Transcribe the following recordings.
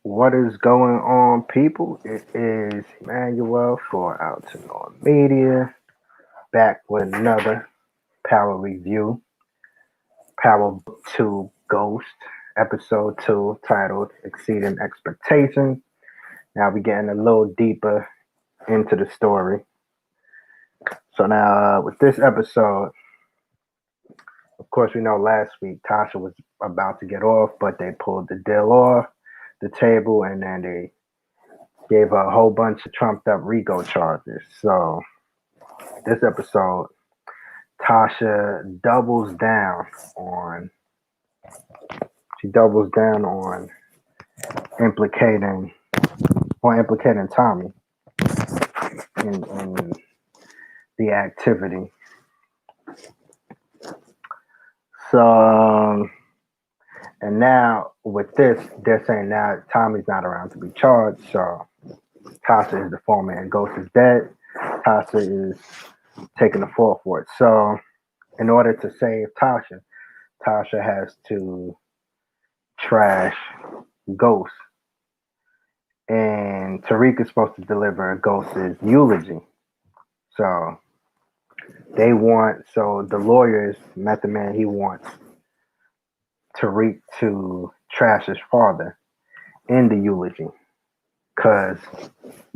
What is going on, people? It is Emmanuel for Altenor Media, back with another Power Review, Power Book 2 Ghost, Episode 2, titled Exceeding Expectations. Now we're getting a little deeper into the story. So now, with this episode, of course, we know last week Tasha was about to get off, but they pulled the deal off the table, and then they gave her a whole bunch of trumped up RICO charges. So this episode, Tasha on doubles down on implicating implicating Tommy in the activity. So and now with this, they're saying now Tommy's not around to be charged. So Tasha is the foreman and Ghost is dead. Tasha is taking the fall for it. So in order to save Tasha, Tasha has to trash Ghost. And Tariq is supposed to deliver Ghost's eulogy. So the lawyers met the man, he wants Tariq to trash his father in the eulogy. Because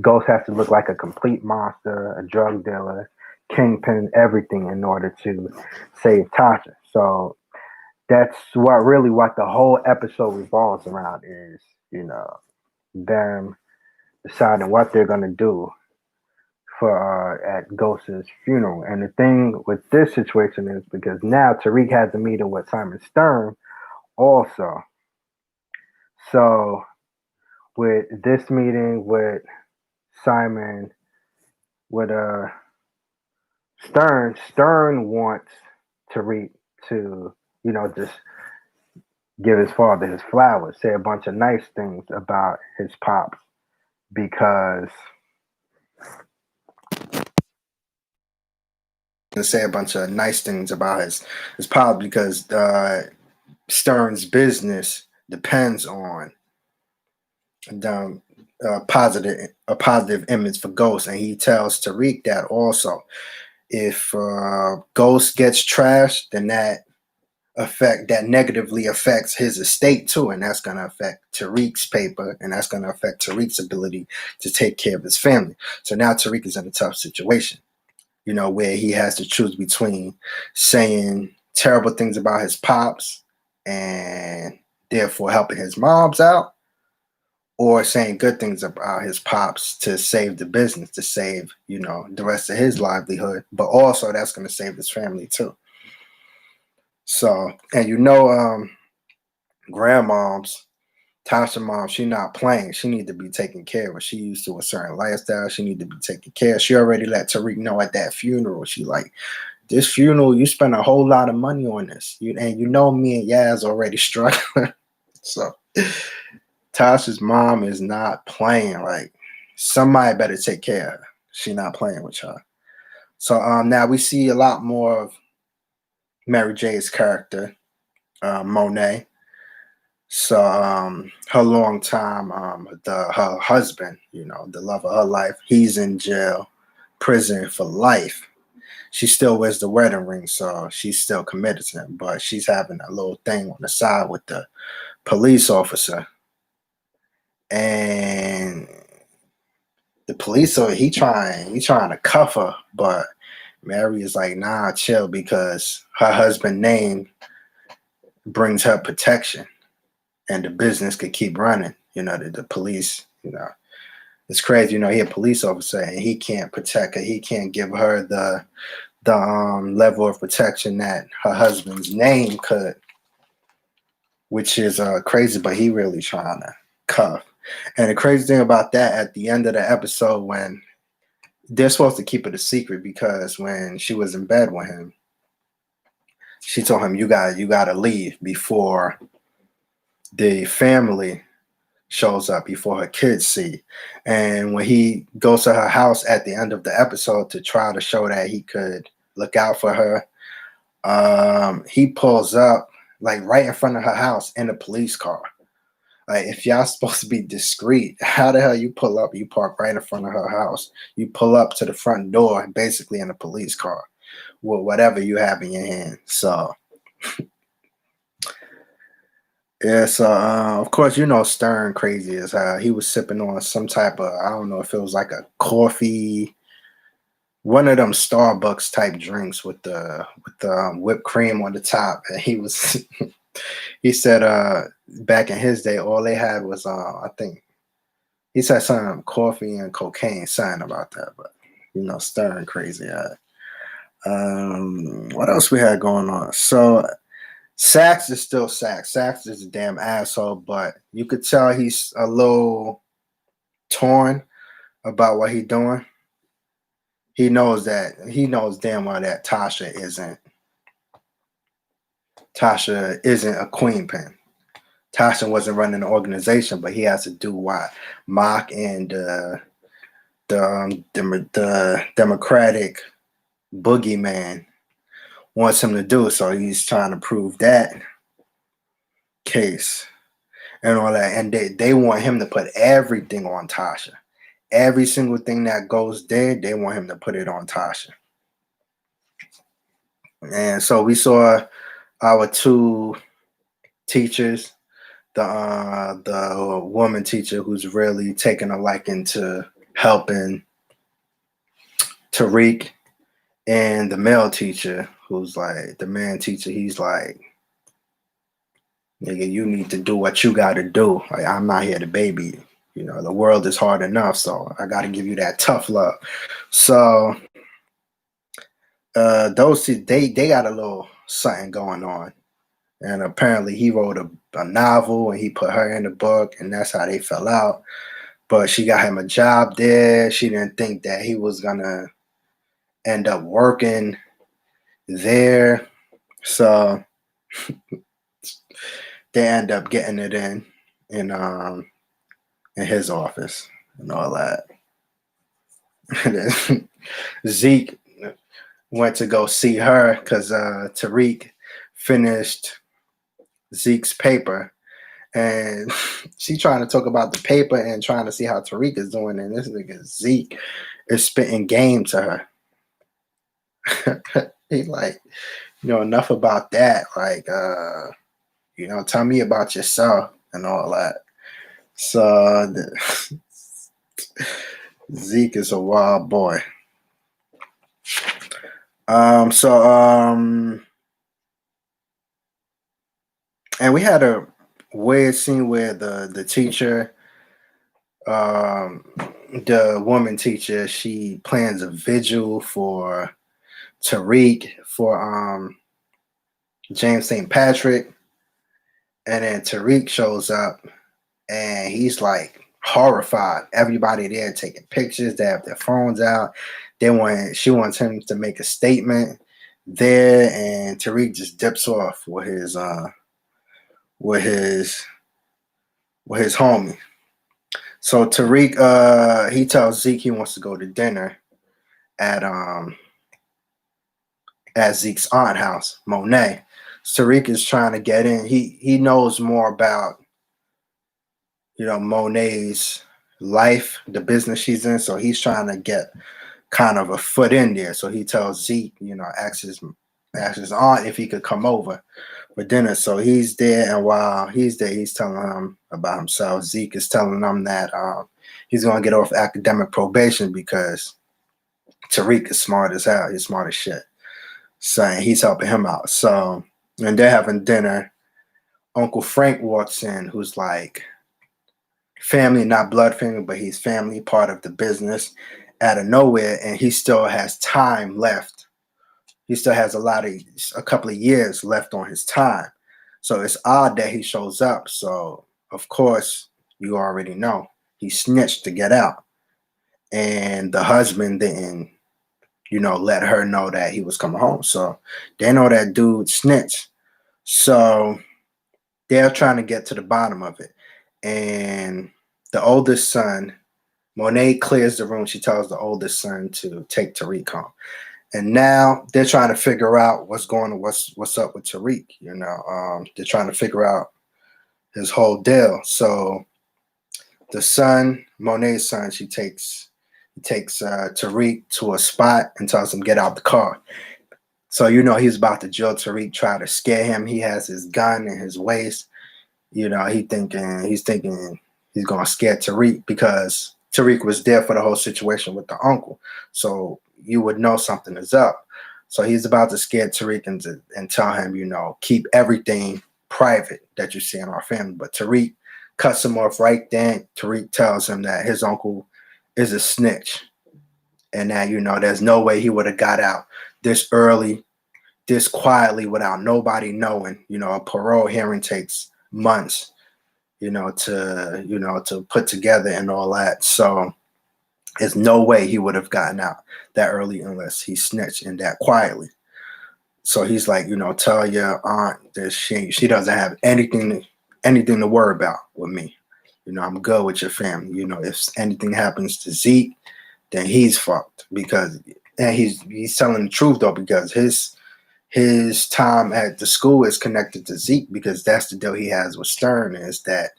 Ghost has to look like a complete monster, a drug dealer, kingpin, everything in order to save Tasha. So that's what the whole episode revolves around is, them deciding what they're gonna do for at Ghost's funeral. And the thing with this situation is because now Tariq has a meeting with Simon Stern also. So with this meeting with Simon with Stern wants Tariq to, just give his father his flowers, say a bunch of nice things about his pops because to say a bunch of nice things about his pops because Stern's business depends on the positive image for Ghost, and he tells Tariq that also if Ghost gets trashed, then that negatively affects his estate too, and that's going to affect Tariq's paper, and that's going to affect Tariq's ability to take care of his family. So now Tariq is in a tough situation, where he has to choose between saying terrible things about his pops and therefore helping his moms out, or saying good things about his pops to save the business, to save, the rest of his livelihood, but also that's going to save his family too. So, and grandmoms, Tasha mom, she not playing. She need to be taken care of. She used to a certain lifestyle. She need to be taken care of. She already let Tariq know at that funeral. She like, this funeral, you spend a whole lot of money on this. Me and Yaz already struggling. So Tasha's mom is not playing. Like, somebody better take care of her. She not playing with her. So now we see a lot more of Mary J's character, Monet. So her long time, her husband, the love of her life, he's in jail, prison for life. She still wears the wedding ring, so she's still committed to him. But she's having a little thing on the side with the police officer, and the police he trying to cuff her, but Mary is like, nah, chill, because her husband's name brings her protection, and the business could keep running. The police, it's crazy. He a police officer and he can't protect her. He can't give her the level of protection that her husband's name could, which is crazy. But he really trying to cuff. And the crazy thing about that, at the end of the episode, when they're supposed to keep it a secret, because when she was in bed with him, she told him, you gotta leave before the family shows up, before her kids see. And when he goes to her house at the end of the episode to try to show that he could look out for her, he pulls up like right in front of her house in a police car. Like, if y'all supposed to be discreet, how the hell you pull up? You park right in front of her house. You pull up to the front door, basically in a police car with whatever you have in your hand. So yeah, so of course Stern crazy as he was sipping on some type of, I don't know if it was like a coffee, one of them Starbucks type drinks with the whipped cream on the top, and he was he said back in his day all they had was I think he said something coffee and cocaine, something about that, but Stern crazy. What else we had going on? So Sax is still Sax. Sax is a damn asshole, but you could tell he's a little torn about what he's doing. He knows damn well that Tasha isn't a queen pin. Tasha wasn't running the organization, but he has to do what Mock and the Democratic boogeyman wants him to do. So he's trying to prove that case and all that. And they want him to put everything on Tasha. Every single thing that goes there, they want him to put it on Tasha. And so we saw our two teachers, the woman teacher who's really taking a liking to helping Tariq, and the male teacher who's like the man teacher. He's like, nigga, you need to do what you got to do. Like, I'm not here to baby you. The world is hard enough, so I got to give you that tough love. So those two, they got a little something going on. And apparently he wrote a novel and he put her in the book, and that's how they fell out. But she got him a job there. She didn't think that he was going to end up working there. So they end up getting it in his office and all that. Zeke went to go see her because Tariq finished Zeke's paper, and she trying to talk about the paper and trying to see how Tariq is doing, and this nigga Zeke is spitting game to her. He like, enough about that. Like, tell me about yourself and all that. So Zeke is a wild boy. And we had a weird scene where the teacher, the woman teacher, she plans a vigil for Tariq for James St. Patrick, and then Tariq shows up and he's like horrified. Everybody there taking pictures, they have their phones out. She wants him to make a statement there, and Tariq just dips off with his homie. So Tariq he tells Zeke he wants to go to dinner at Zeke's aunt house, Monet. Tariq is trying to get in. He knows more about Monet's life, the business she's in, so he's trying to get kind of a foot in there. So he tells Zeke, asks his aunt if he could come over for dinner. So he's there, and while he's there, he's telling him about himself. Zeke is telling him that he's going to get off academic probation because Tariq is smart as hell. He's smart as shit. So he's helping him out. So, and they're having dinner. Uncle Frank walks in, who's like family, not blood family, but he's family, part of the business, out of nowhere, and he still has time left. He still has a couple of years left on his time. So it's odd that he shows up. So of course, you already know he snitched to get out, and the husband didn't, let her know that he was coming home. So they know that dude snitched. So they're trying to get to the bottom of it. And the oldest son, Monet, clears the room. She tells the oldest son to take Tariq home. And now they're trying to figure out what's up with Tariq. They're trying to figure out his whole deal. So the son, Monet's son, he takes Tariq to a spot and tells him get out the car. So he's about to drill Tariq, try to scare him. He has his gun in his waist. He's thinking he's gonna scare Tariq because Tariq was there for the whole situation with the uncle. So you would know something is up. So he's about to scare Tariq and tell him, keep everything private that you see in our family. But Tariq cuts him off right then. Tariq tells him that his uncle is a snitch and that, there's no way he would have got out this early, this quietly without nobody knowing. A parole hearing takes months, to put together and all that. So there's no way he would have gotten out that early unless he snitched and that quietly. So he's like, tell your aunt that she doesn't have anything to worry about with me. I'm good with your family. If anything happens to Zeke, then he's fucked and he's telling the truth though, because his time at the school is connected to Zeke, because that's the deal he has with Stern, is that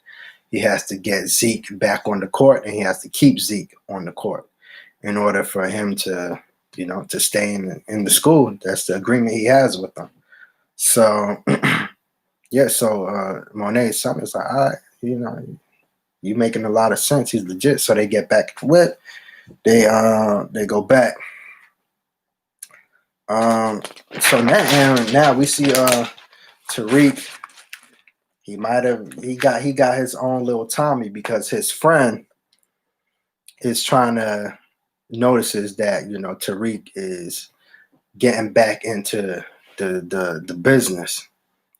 he has to get Zeke back on the court and he has to keep Zeke on the court in order for him to, to stay in the school. That's the agreement he has with them. So, yeah, so Monet's son is like, all right, you making a lot of sense. He's legit. So they get back with, they go back. So now we see Tariq. He got his own little Tommy, because his friend is trying to notices that Tariq is getting back into the business,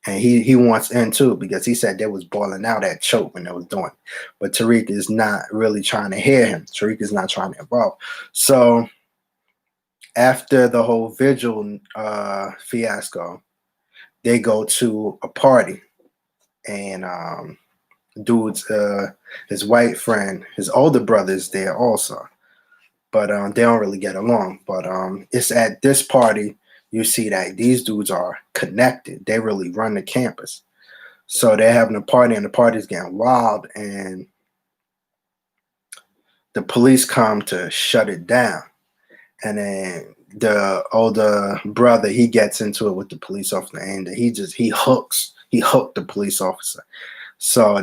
and he wants in too, because he said they was boiling out at Choke when they was doing it. But Tariq is not really trying to hear him. Tariq is not trying to involve. So after the whole Vigil fiasco, they go to a party, and dude's his white friend, his older brother is there also, but they don't really get along. But it's at this party you see that these dudes are connected. They really run the campus. So they're having a party, and the party's getting wild, and the police come to shut it down. And then the older brother, he gets into it with the police officer, and he hooked the police officer. So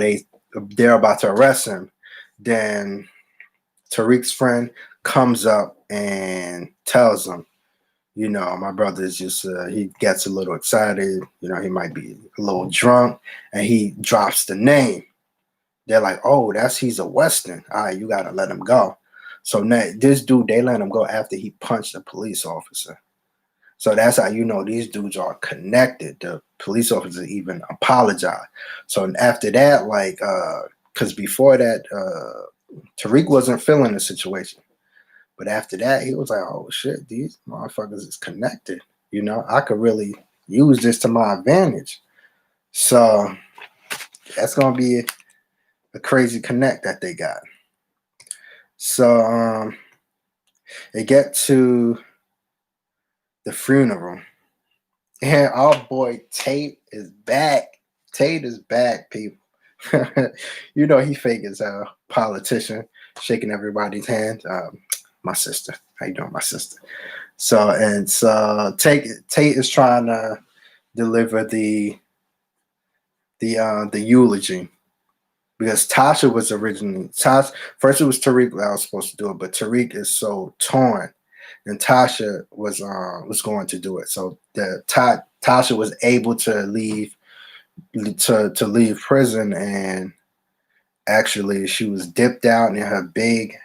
they're about to arrest him. Then Tariq's friend comes up and tells him, my brother is just, he gets a little excited. He might be a little drunk, and he drops the name. They're like, oh, he's a Western. All right, you got to let him go. So now this dude, they let him go after he punched a police officer. So that's how these dudes are connected. The police officer even apologized. So after that, because before that, Tariq wasn't feeling the situation. But after that, he was like, oh, shit, these motherfuckers is connected. I could really use this to my advantage. So that's going to be a crazy connect that they got. So they get to the funeral. And our boy Tate is back. Tate is back, people. He fake as a politician, shaking everybody's hand. My sister. How you doing, my sister? So Tate is trying to deliver the eulogy, because Tasha was originally first it was Tariq that was supposed to do it, but Tariq is so torn, and Tasha was going to do it. So Tasha was able to leave prison, and actually she was dipped out in her big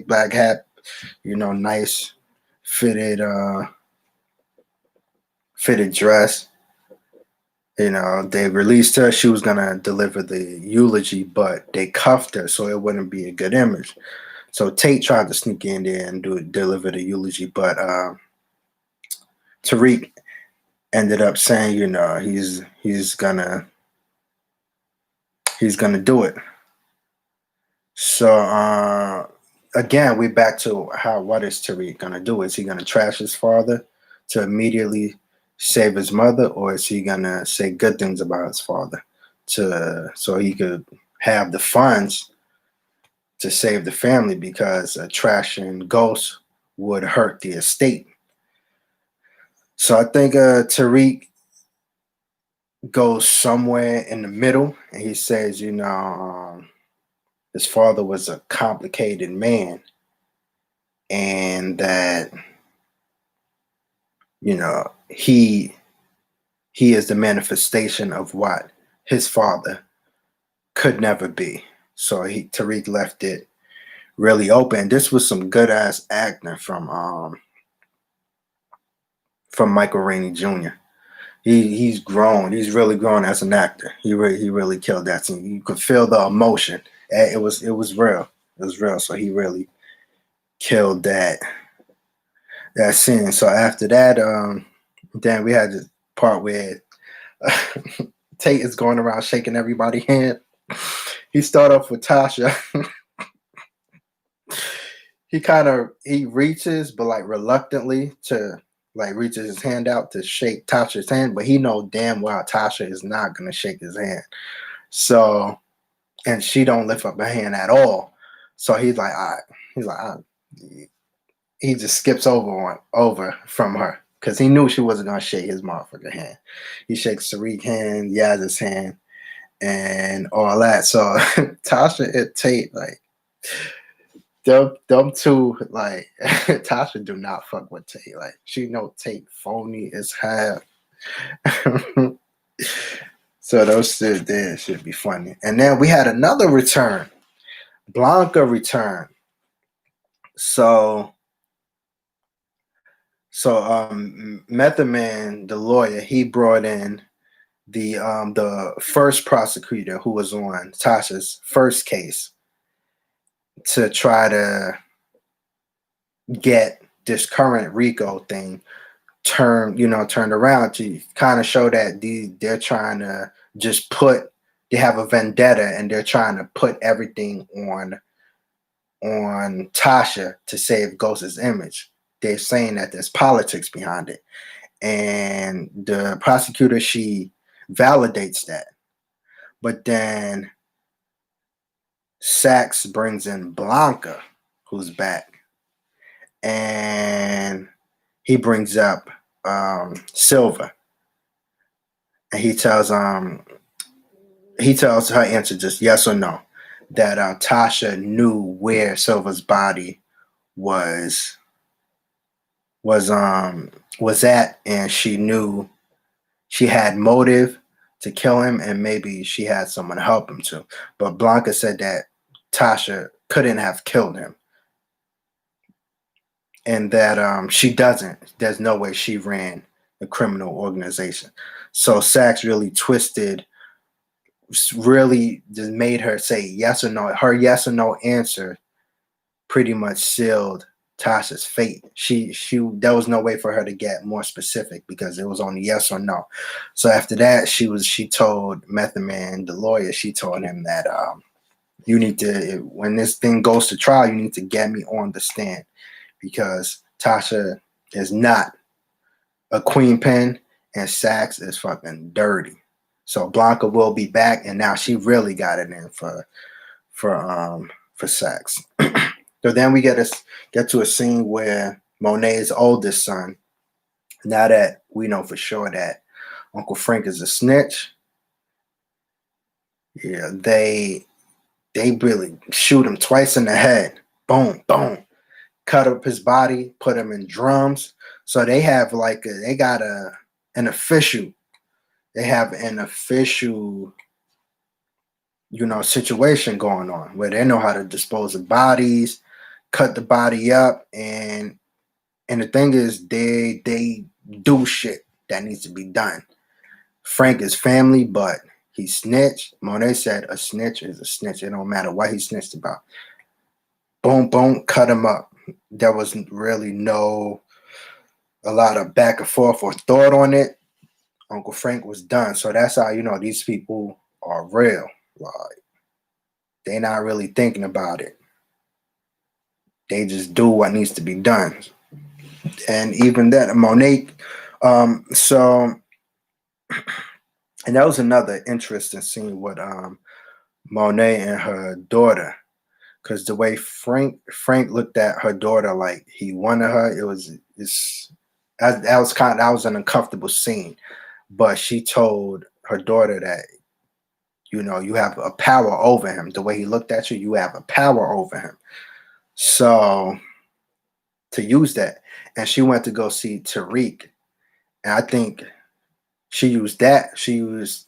black hat, nice fitted dress. They released her. She was gonna deliver the eulogy, but they cuffed her, so it wouldn't be a good image. So Tate tried to sneak in there and deliver the eulogy, but Tariq ended up saying, he's gonna do it. So again, we're back to what is Tariq gonna do? Is he gonna trash his father to immediately save his mother, or is he gonna say good things about his father so he could have the funds to save the family because a trashing ghost would hurt the estate. So I think Tariq goes somewhere in the middle, and he says, his father was a complicated man, and that he is the manifestation of what his father could never be. So Tariq left it really open. This was some good ass acting from Michael Rainey Jr. He's grown. He's really grown as an actor. He really killed that scene. You could feel the emotion. It was real. It was real. So he really killed that scene. So after that, then we had the part where Tate is going around shaking everybody's hand. He started off with Tasha. he reaches, but like reluctantly to like reaches his hand out to shake Tasha's hand, but he know damn well Tasha is not gonna shake his hand. So, and she don't lift up her hand at all. So he's like, all right. He's like, all right. He just skips over from her because he knew she wasn't gonna shake his motherfucking hand. He shakes Tariq's hand, Yaz's hand, and all that. So Tasha and Tate, like them two, like Tasha do not fuck with Tate. Like she know Tate phony as hell. So those shit there should be funny. And then we had another return. Blanca returned. So Method Man, the lawyer, he brought in the first prosecutor who was on Tasha's first case to try to get this current RICO thing turned around to kind of show that they're trying to just they have a vendetta and they're trying to put everything on Tasha to save Ghost's image. They're saying that there's politics behind it. And the prosecutor, she validates that. But then Sachs brings in Blanca, who's back. And he brings up Silva. And he tells her answer just yes or no. That Tasha knew where Silva's body was at, and she knew she had motive to kill him, and maybe she had someone help him too. But Blanca said that Tasha couldn't have killed him, and that she doesn't. There's no way she ran a criminal organization. So Sachs really twisted, really just made her say yes or no. Her yes or no answer pretty much sealed Tasha's fate. She there was no way for her to get more specific because it was only yes or no. So after that, she told Method Man, the lawyer, she told him that you need to, when this thing goes to trial, you need to get me on the stand because Tasha is not a queen pin and Sachs is fucking dirty. So Blanca will be back, and now she really got it in for Sachs. So then we get to a scene where Monet's oldest son, now that we know for sure that Uncle Frank is a snitch, yeah, they really shoot him twice in the head. Boom, boom. Cut up his body, put him in drums. So they have an official situation going on where they know how to dispose of bodies, cut the body up, and the thing is they do shit that needs to be done. Frank is family, but he snitched. Monet said a snitch is a snitch. It don't matter what he snitched about. Boom, boom, cut him up. There was really a lot of back and forth or thought on it. Uncle Frank was done. So that's how these people are real. Like, they're not really thinking about it. They just do what needs to be done. And even that, Monet, so And that was another interesting scene with Monet and her daughter, because the way Frank looked at her daughter like he wanted her, that was an uncomfortable scene. But she told her daughter that, you have a power over him. The way he looked at you, you have a power over him. So to use that, and she went to go see Tariq, and I think she used that. She used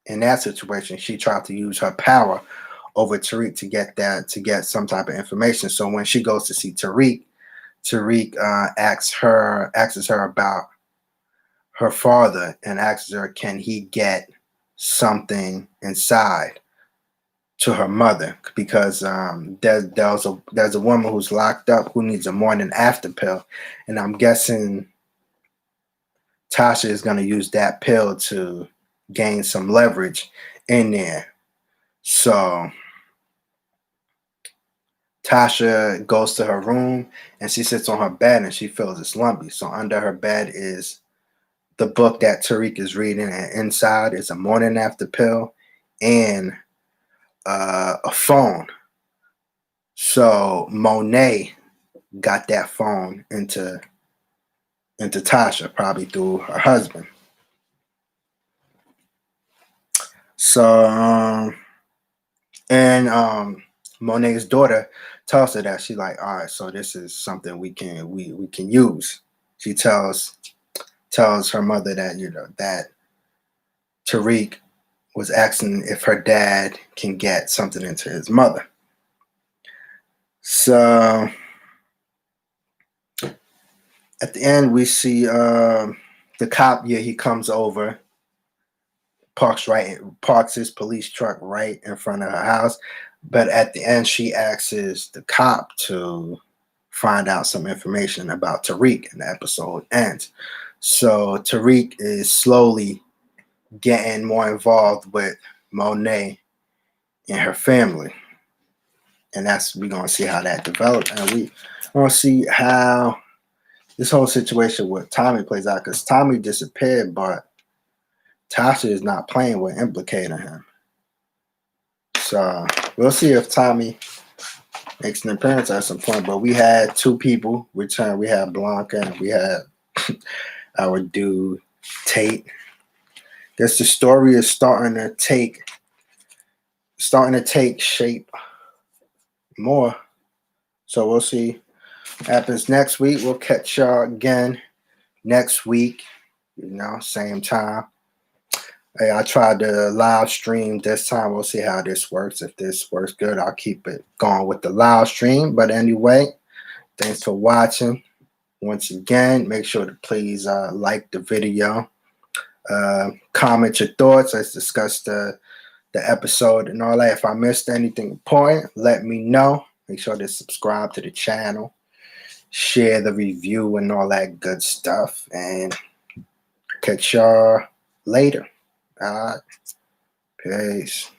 in that situation. She tried to use her power over Tariq to get some type of information. So when she goes to see Tariq, Tariq asks her about her father and asks her, can he get something inside to her mother, because there's a woman who's locked up who needs a morning after pill, and I'm guessing Tasha is going to use that pill to gain some leverage in there. So Tasha goes to her room and she sits on her bed and she feels it's lumpy. So under her bed is the book that Tariq is reading, and inside is a morning after pill and a phone. So Monet got that phone into Tasha, probably through her husband. So and Monet's daughter tells her that, she's like, all right, so this is something we can use. She tells her mother that that Tariq was asking if her dad can get something into his mother. So at the end, we see the cop. Yeah, he comes over, parks his police truck right in front of her house. But at the end, she asks the cop to find out some information about Tariq, and the episode ends. So Tariq is slowly getting more involved with Monet and her family, and we're gonna see how that develops, and we gonna see how this whole situation with Tommy plays out, because Tommy disappeared, but Tasha is not playing with implicating him. So we'll see if Tommy makes an appearance at some point. But we had two people return. We had Blanca and we had our dude Tate. Guess the story is starting to take shape more. So we'll see what happens next week. We'll catch y'all again next week. Same time. Hey, I tried to live stream this time. We'll see how this works. If this works good, I'll keep it going with the live stream. But anyway, thanks for watching. Once again, make sure to please like the video. Comment your thoughts. Let's discuss the episode and all that. If I missed anything important, let me know. Make sure to subscribe to the channel. Share the review and all that good stuff. And catch y'all later. All right. Peace.